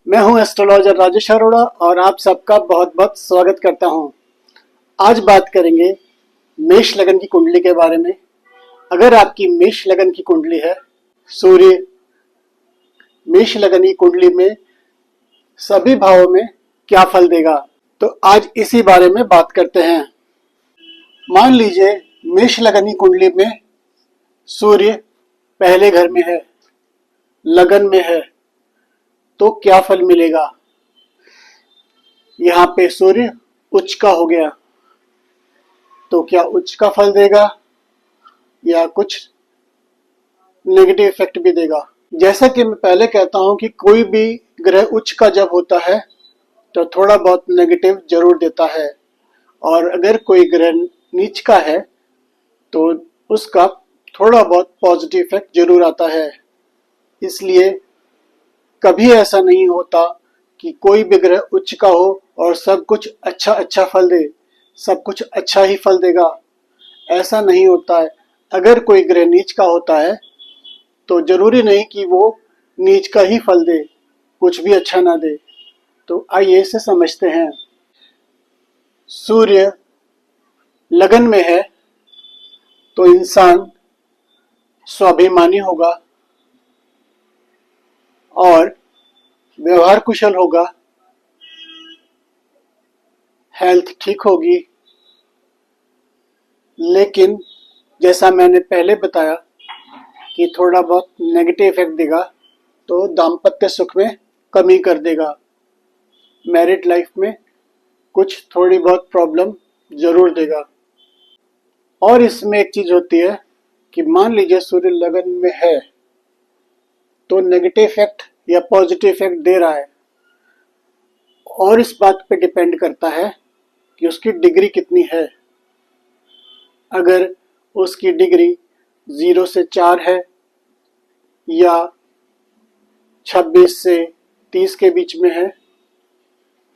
मैं हूं एस्ट्रोलॉजर राजेश अरोड़ा और आप सबका बहुत बहुत स्वागत करता हूं। आज बात करेंगे मेष लगन की कुंडली के बारे में। अगर आपकी मेष लगन की कुंडली है, सूर्य मेष लगन की कुंडली में सभी भावों में क्या फल देगा, तो आज इसी बारे में बात करते हैं। मान लीजिए मेष लगन की कुंडली में सूर्य पहले घर में है, लगन में है, तो क्या फल मिलेगा। यहाँ पे सूर्य उच्च का हो गया, तो क्या उच्च का फल देगा या कुछ नेगेटिव इफेक्ट भी देगा। जैसा कि मैं पहले कहता हूं कि कोई भी ग्रह उच्च का जब होता है तो थोड़ा बहुत नेगेटिव जरूर देता है, और अगर कोई ग्रह नीच का है तो उसका थोड़ा बहुत पॉजिटिव इफेक्ट जरूर आता है। इसलिए कभी ऐसा नहीं होता कि कोई भी ग्रह उच्च का हो और सब कुछ अच्छा अच्छा फल दे, सब कुछ अच्छा ही फल देगा, ऐसा नहीं होता है। अगर कोई ग्रह नीच का होता है तो जरूरी नहीं कि वो नीच का ही फल दे, कुछ भी अच्छा ना दे। तो आइए इसे समझते हैं। सूर्य लगन में है तो इंसान स्वाभिमानी होगा और व्यवहार कुशल होगा, हेल्थ ठीक होगी। लेकिन जैसा मैंने पहले बताया कि थोड़ा बहुत नेगेटिव इफेक्ट देगा, तो दाम्पत्य सुख में कमी कर देगा, मैरिड लाइफ में कुछ थोड़ी बहुत प्रॉब्लम जरूर देगा। और इसमें एक चीज होती है कि मान लीजिए सूर्य लगन में है तो नेगेटिव इफेक्ट या पॉजिटिव इफेक्ट दे रहा है, और इस बात पे डिपेंड करता है कि उसकी डिग्री कितनी है। अगर उसकी डिग्री 0 से 4 है या 26 से 30 के बीच में है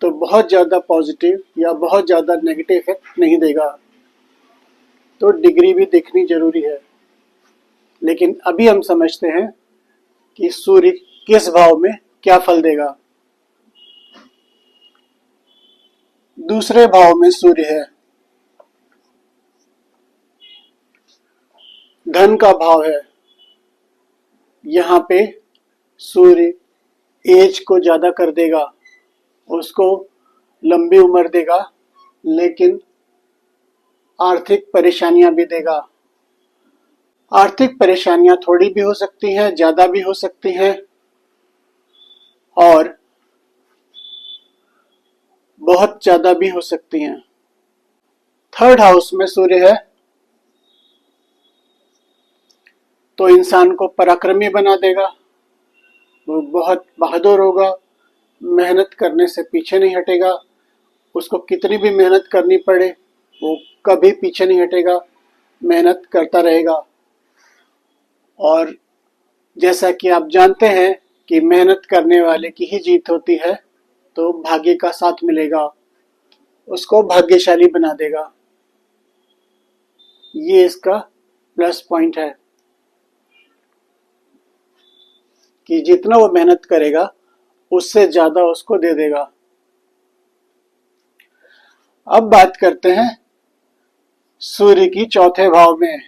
तो बहुत ज़्यादा पॉजिटिव या बहुत ज़्यादा नेगेटिव इफेक्ट नहीं देगा। तो डिग्री भी देखनी जरूरी है। लेकिन अभी हम समझते हैं कि सूर्य किस भाव में क्या फल देगा। दूसरे भाव में सूर्य है, धन का भाव है। यहाँ पे सूर्य एज को ज्यादा कर देगा, उसको लंबी उम्र देगा, लेकिन आर्थिक परेशानियां भी देगा। आर्थिक परेशानियां थोड़ी भी हो सकती हैं, ज्यादा भी हो सकती हैं, और बहुत ज्यादा भी हो सकती हैं। थर्ड हाउस में सूर्य है तो इंसान को पराक्रमी बना देगा, वो बहुत बहादुर होगा, मेहनत करने से पीछे नहीं हटेगा। उसको कितनी भी मेहनत करनी पड़े वो कभी पीछे नहीं हटेगा, मेहनत करता रहेगा। और जैसा कि आप जानते हैं कि मेहनत करने वाले की ही जीत होती है, तो भाग्य का साथ मिलेगा, उसको भाग्यशाली बना देगा। ये इसका प्लस पॉइंट है कि जितना वो मेहनत करेगा उससे ज्यादा उसको दे देगा। अब बात करते हैं सूर्य की चौथे भाव में।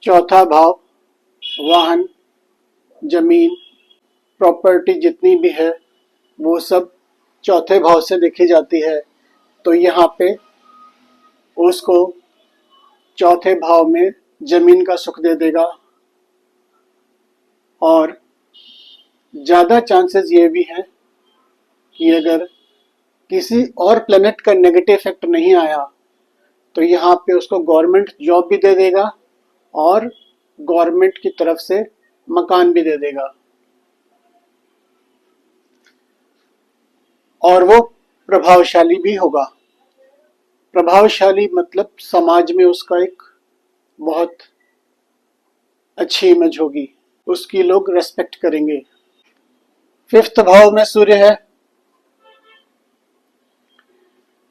चौथा भाव वाहन, जमीन, प्रॉपर्टी जितनी भी है वो सब चौथे भाव से देखी जाती है। तो यहाँ पे उसको चौथे भाव में जमीन का सुख दे देगा, और ज्यादा चांसेस ये भी हैं कि अगर किसी और प्लेनेट का नेगेटिव इफेक्ट नहीं आया तो यहाँ पे उसको गवर्नमेंट जॉब भी दे देगा और गवर्नमेंट की तरफ से मकान भी दे देगा। और वो प्रभावशाली भी होगा। प्रभावशाली मतलब समाज में उसका एक बहुत अच्छी इमेज होगी, उसकी लोग रेस्पेक्ट करेंगे। फिफ्थ भाव में सूर्य है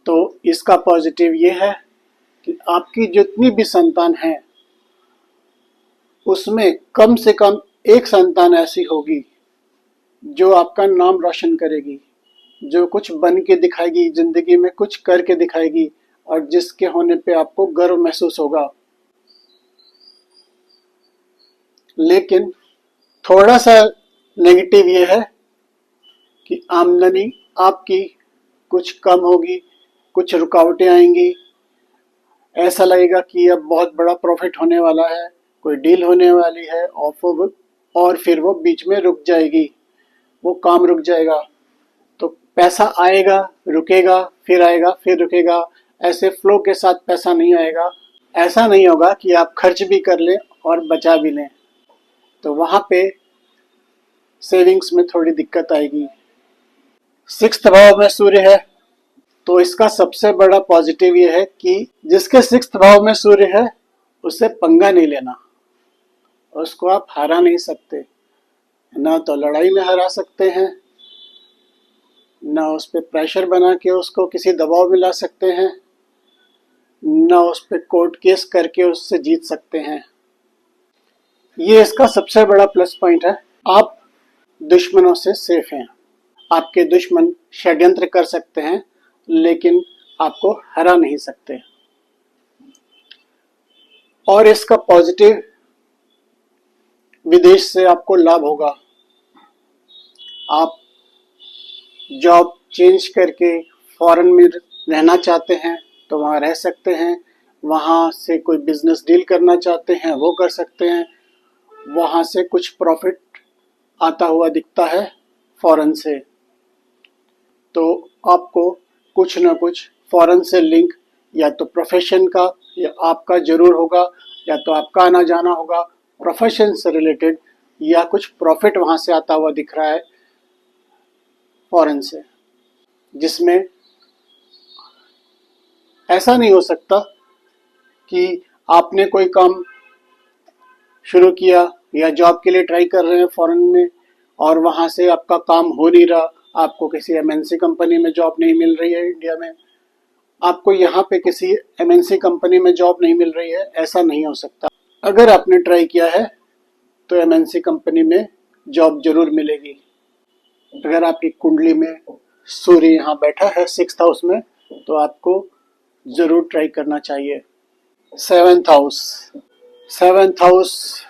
तो इसका पॉजिटिव ये है कि आपकी जितनी भी संतान है उसमें कम से कम एक संतान ऐसी होगी जो आपका नाम रोशन करेगी, जो कुछ बन के दिखाएगी, जिंदगी में कुछ करके दिखाएगी और जिसके होने पे आपको गर्व महसूस होगा। लेकिन थोड़ा सा नेगेटिव ये है कि आमदनी आपकी कुछ कम होगी, कुछ रुकावटें आएंगी, ऐसा लगेगा कि अब बहुत बड़ा प्रॉफिट होने वाला है, कोई डील होने वाली है और फिर वो बीच में रुक जाएगी, वो काम रुक जाएगा। तो पैसा आएगा, रुकेगा, फिर आएगा, फिर रुकेगा, ऐसे फ्लो के साथ पैसा नहीं आएगा। ऐसा नहीं होगा कि आप खर्च भी कर लें और बचा भी लें, तो वहां पे सेविंग्स में थोड़ी दिक्कत आएगी। सिक्स्थ भाव में सूर्य है, तो इसका सबसे बड़ा पॉजिटिव ये है कि जिसके सिक्स्थ भाव में सूर्य है उससे पंगा नहीं लेना, उसको आप हरा नहीं सकते। ना तो लड़ाई में हरा सकते हैं, ना उस पर प्रेशर बना के उसको किसी दबाव में ला सकते हैं, ना उस पर कोर्ट केस करके उससे जीत सकते हैं। ये इसका सबसे बड़ा प्लस पॉइंट है। आप दुश्मनों से सेफ हैं। आपके दुश्मन षड्यंत्र कर सकते हैं लेकिन आपको हरा नहीं सकते। और इसका पॉजिटिव, विदेश से आपको लाभ होगा। आप जॉब चेंज करके फॉरेन में रहना चाहते हैं तो वहाँ रह सकते हैं, वहाँ से कोई बिजनेस डील करना चाहते हैं वो कर सकते हैं, वहाँ से कुछ प्रॉफिट आता हुआ दिखता है फॉरेन से, तो आपको कुछ ना कुछ फॉरेन से लिंक या तो प्रोफेशन का या आपका जरूर होगा, या तो आपका आना जाना होगा प्रोफेशन से रिलेटेड, या कुछ प्रॉफिट वहाँ से आता हुआ दिख रहा है फॉरेन से, जिसमें ऐसा नहीं हो सकता कि आपने कोई काम शुरू किया या जॉब के लिए ट्राई कर रहे हैं फॉरेन में और वहाँ से आपका काम हो नहीं रहा, आपको किसी एमएनसी कंपनी में जॉब नहीं मिल रही है इंडिया में, आपको यहाँ पे किसी एमएनसी कंपनी में जॉब नहीं मिल रही है, ऐसा नहीं हो सकता। अगर आपने ट्राई किया है तो एमएनसी कंपनी में जॉब जरूर मिलेगी। अगर आपकी कुंडली में सूर्य यहाँ बैठा है सिक्स्थ हाउस में तो आपको जरूर ट्राई करना चाहिए। सेवेंथ हाउस, सेवेंथ हाउस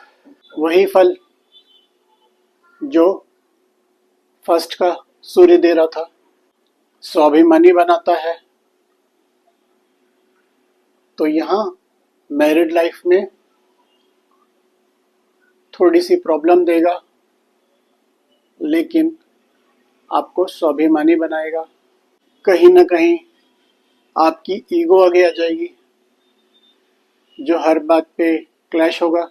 वही फल जो फर्स्ट का सूर्य दे रहा था, स्वाभिमानी बनाता है। तो यहाँ मैरिड लाइफ में थोड़ी सी प्रॉब्लम देगा लेकिन आपको स्वाभिमानी बनाएगा। कहीं ना कहीं आपकी ईगो आगे आ जाएगी जो हर बात पे क्लैश होगा।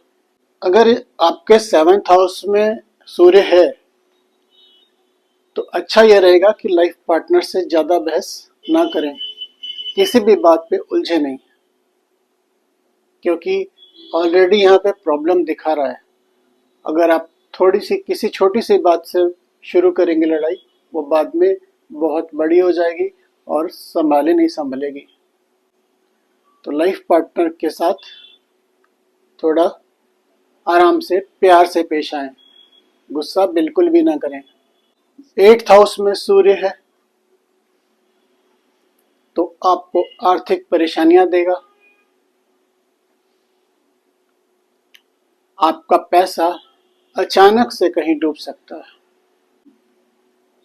अगर आपके सेवेंथ हाउस में सूर्य है तो अच्छा यह रहेगा कि लाइफ पार्टनर से ज़्यादा बहस ना करें, किसी भी बात पे उलझे नहीं, क्योंकि ऑलरेडी यहाँ पे प्रॉब्लम दिखा रहा है। अगर आप थोड़ी सी किसी छोटी सी बात से शुरू करेंगे लड़ाई, वो बाद में बहुत बड़ी हो जाएगी और संभाले नहीं संभलेगी। तो लाइफ पार्टनर के साथ थोड़ा आराम से प्यार से पेश आएं, गुस्सा बिल्कुल भी ना करें। एट्थ हाउस में सूर्य है तो आपको आर्थिक परेशानियां देगा। आपका पैसा अचानक से कहीं डूब सकता है,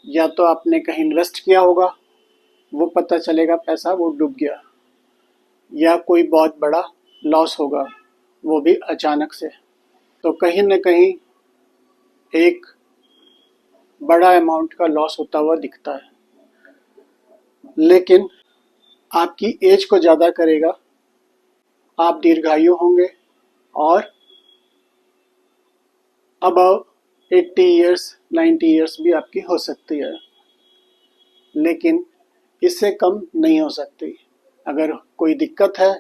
या तो आपने कहीं इन्वेस्ट किया होगा, वो पता चलेगा पैसा वो डूब गया, या कोई बहुत बड़ा लॉस होगा, वो भी अचानक से। तो कहीं न कहीं एक बड़ा अमाउंट का लॉस होता हुआ दिखता है, लेकिन आपकी एज को ज़्यादा करेगा, आप दीर्घायु होंगे और अबव 80 ईयर्स 90 ईयर्स भी आपकी हो सकती है, लेकिन इससे कम नहीं हो सकती। अगर कोई दिक्कत है,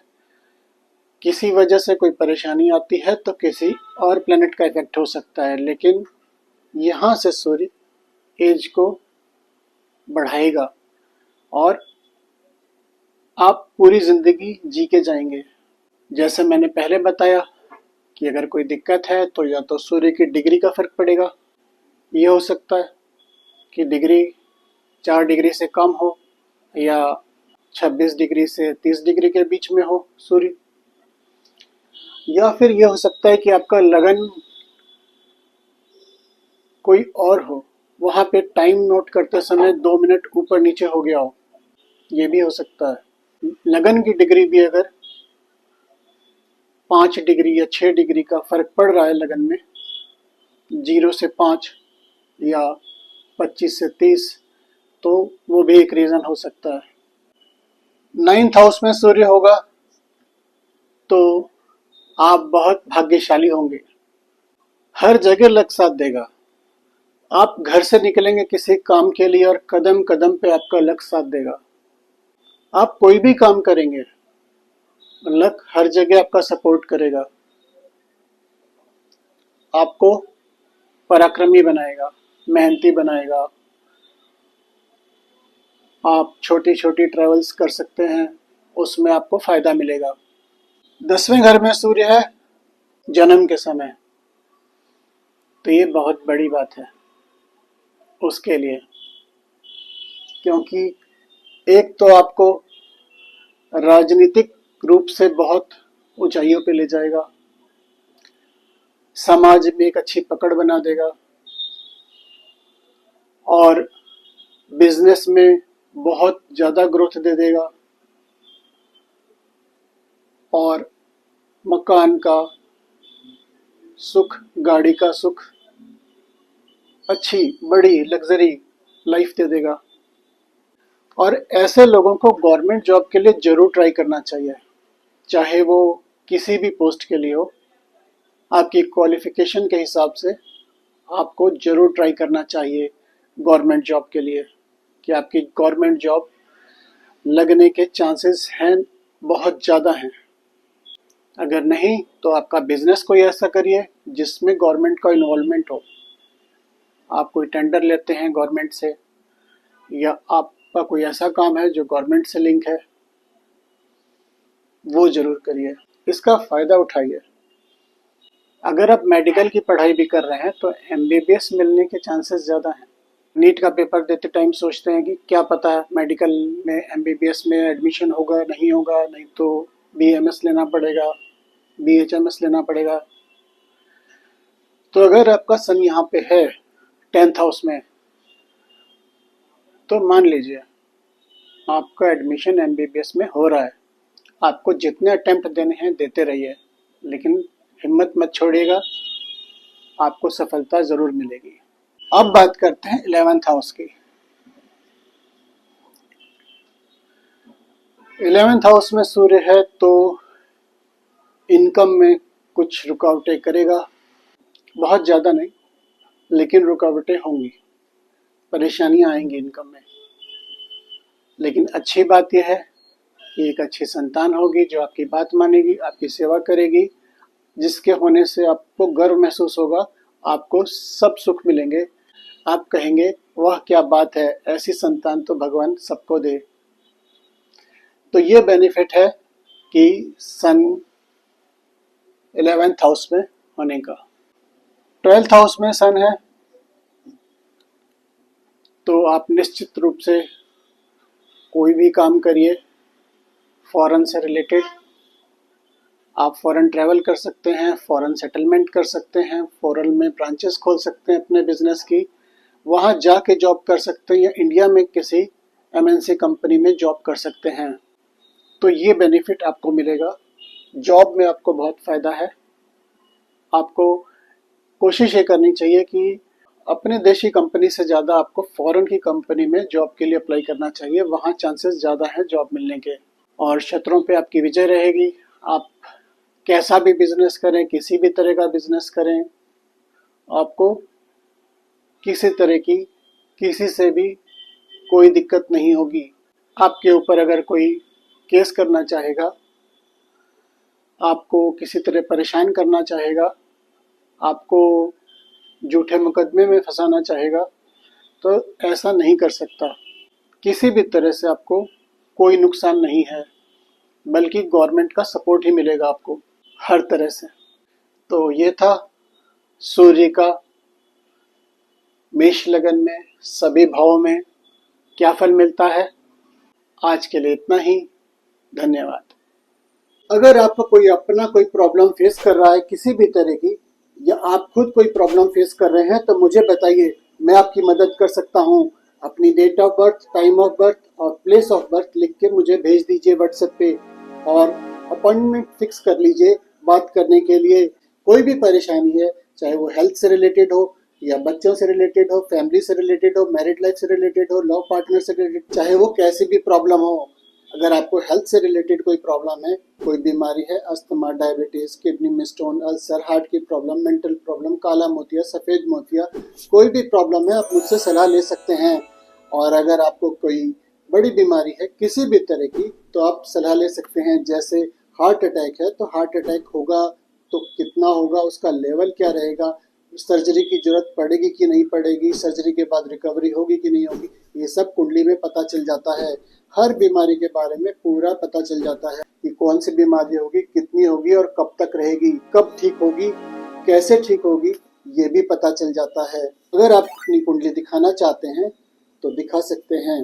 किसी वजह से कोई परेशानी आती है तो किसी और प्लेनेट का इफेक्ट हो सकता है, लेकिन यहाँ से सूर्य एज को बढ़ाएगा और आप पूरी जिंदगी जी के जाएंगे। जैसे मैंने पहले बताया कि अगर कोई दिक्कत है तो या तो सूर्य की डिग्री का फर्क पड़ेगा, ये हो सकता है, की डिग्री 4 डिग्री से कम हो या 26 डिग्री से 30 डिग्री के बीच में हो सूर्य। या फिर यह हो सकता है कि आपका लगन कोई और हो, वहाँ पे टाइम नोट करते समय 2 मिनट ऊपर नीचे हो गया हो, ये भी हो सकता है। लगन की डिग्री भी अगर 5 डिग्री या 6 डिग्री का फर्क पड़ रहा है लगन में, 0 से 5 या 25 से 30, तो वो भी एक रीज़न हो सकता है। 9th हाउस में सूर्य होगा तो आप बहुत भाग्यशाली होंगे, हर जगह लक साथ देगा। आप घर से निकलेंगे किसी काम के लिए और कदम कदम पे आपका लक साथ देगा। आप कोई भी काम करेंगे, लक हर जगह आपका सपोर्ट करेगा, आपको पराक्रमी बनाएगा, मेहनती बनाएगा। आप छोटी छोटी ट्रेवल्स कर सकते हैं, उसमें आपको फायदा मिलेगा। 10वें घर में सूर्य है जन्म के समय, तो ये बहुत बड़ी बात है उसके लिए, क्योंकि एक तो आपको राजनीतिक रूप से बहुत ऊंचाइयों पे ले जाएगा, समाज में एक अच्छी पकड़ बना देगा और बिजनेस में बहुत ज़्यादा ग्रोथ दे देगा और मकान का सुख, गाड़ी का सुख, अच्छी बड़ी लग्जरी लाइफ दे देगा। और ऐसे लोगों को गवर्नमेंट जॉब के लिए ज़रूर ट्राई करना चाहिए, चाहे वो किसी भी पोस्ट के लिए हो। आपकी क्वालिफिकेशन के हिसाब से आपको ज़रूर ट्राई करना चाहिए गवर्नमेंट जॉब के लिए, कि आपकी गवर्नमेंट जॉब लगने के चांसेस हैं, बहुत ज़्यादा हैं। अगर नहीं तो आपका बिजनेस कोई ऐसा करिए जिसमें गवर्नमेंट का इन्वॉल्वमेंट हो। आप कोई टेंडर लेते हैं गवर्नमेंट से, या आपका कोई ऐसा काम है जो गवर्नमेंट से लिंक है, वो ज़रूर करिए, इसका फ़ायदा उठाइए। अगर आप मेडिकल की पढ़ाई भी कर रहे हैं तो एमबीबीएस मिलने के चांसेस ज़्यादा हैं। नीट का पेपर देते टाइम सोचते हैं कि क्या पता मेडिकल में एमबीबीएस में एडमिशन होगा नहीं होगा, नहीं तो बीएमएस लेना पड़ेगा, बीएचएमएस लेना पड़ेगा। तो अगर आपका सन यहाँ पे है 10th हाउस में, तो मान लीजिए आपका एडमिशन एमबीबीएस में हो रहा है। आपको जितने अटेम्प्ट देने हैं देते रहिए, लेकिन हिम्मत मत छोड़िएगा, आपको सफलता ज़रूर मिलेगी। अब बात करते हैं 11th हाउस की। 11th हाउस में सूर्य है तो इनकम में कुछ रुकावटें करेगा, बहुत ज़्यादा नहीं, लेकिन रुकावटें होंगी, परेशानियां आएंगी इनकम में। लेकिन अच्छी बात यह है कि एक अच्छी संतान होगी जो आपकी बात मानेगी, आपकी सेवा करेगी, जिसके होने से आपको गर्व महसूस होगा, आपको सब सुख मिलेंगे। आप कहेंगे वह क्या बात है, ऐसी संतान तो भगवान सबको दे। तो ये बेनिफिट है कि सन 11th हाउस में होने का। 12th हाउस में सन है तो आप निश्चित रूप से कोई भी काम करिए फॉरेन से रिलेटेड। आप फॉरेन ट्रैवल कर सकते हैं, फॉरेन सेटलमेंट कर सकते हैं, फॉरेन में ब्रांचेस खोल सकते हैं अपने बिजनेस की, वहाँ जाके जॉब कर सकते हैं, या इंडिया में किसी एमएनसी कंपनी में जॉब कर सकते हैं। तो ये बेनिफिट आपको मिलेगा। जॉब में आपको बहुत फ़ायदा है। आपको कोशिश ये करनी चाहिए कि अपने देशी कंपनी से ज़्यादा आपको फॉरेन की कंपनी में जॉब के लिए अप्लाई करना चाहिए, वहाँ चांसेस ज़्यादा हैं जॉब मिलने के। और शत्रुओं पे आपकी विजय रहेगी। आप कैसा भी बिजनेस करें, किसी भी तरह का बिजनेस करें, आपको किसी तरह की किसी से भी कोई दिक्कत नहीं होगी। आपके ऊपर अगर कोई केस करना चाहेगा, आपको किसी तरह परेशान करना चाहेगा, आपको झूठे मुकदमे में फंसाना चाहेगा, तो ऐसा नहीं कर सकता। किसी भी तरह से आपको कोई नुकसान नहीं है, बल्कि गवर्नमेंट का सपोर्ट ही मिलेगा आपको हर तरह से। तो ये था सूर्य का मेष लगन में सभी भावों में क्या फल मिलता है। आज के लिए इतना ही। धन्यवाद। अगर आपको कोई अपना कोई प्रॉब्लम फेस कर रहा है किसी भी तरह की, या आप खुद कोई प्रॉब्लम फेस कर रहे हैं, तो मुझे बताइए, मैं आपकी मदद कर सकता हूँ। अपनी date of birth, time of birth और प्लेस ऑफ बर्थ लिख के मुझे भेज दीजिए व्हाट्सएप पे, और अपॉइंटमेंट फिक्स कर लीजिए बात करने के लिए। कोई भी परेशानी है, चाहे वो हेल्थ से रिलेटेड हो, या बच्चों से रिलेटेड हो, फैमिली से रिलेटेड हो, मैरिड लाइफ से रिलेटेड हो, लव पार्टनर से रिलेटेड, चाहे वो कैसी भी प्रॉब्लम हो। अगर आपको हेल्थ से रिलेटेड कोई प्रॉब्लम है, कोई बीमारी है, अस्थमा, डायबिटीज, किडनी में स्टोन, अल्सर, हार्ट की प्रॉब्लम, मेंटल प्रॉब्लम, काला मोतिया, सफ़ेद मोतिया, कोई भी प्रॉब्लम है, आप मुझसे सलाह ले सकते हैं। और अगर आपको कोई बड़ी बीमारी है किसी भी तरह की, तो आप सलाह ले सकते हैं। जैसे हार्ट अटैक है, तो हार्ट अटैक होगा तो कितना होगा, उसका लेवल क्या रहेगा, सर्जरी की जरूरत पड़ेगी कि नहीं पड़ेगी, सर्जरी के बाद रिकवरी होगी कि नहीं होगी, ये सब कुंडली में पता चल जाता है। हर बीमारी के बारे में पूरा पता चल जाता है कि कौन सी बीमारी होगी, कितनी होगी और कब तक रहेगी, कब ठीक होगी, कैसे ठीक होगी, ये भी पता चल जाता है। अगर आप अपनी कुंडली दिखाना चाहते हैं तो दिखा सकते हैं।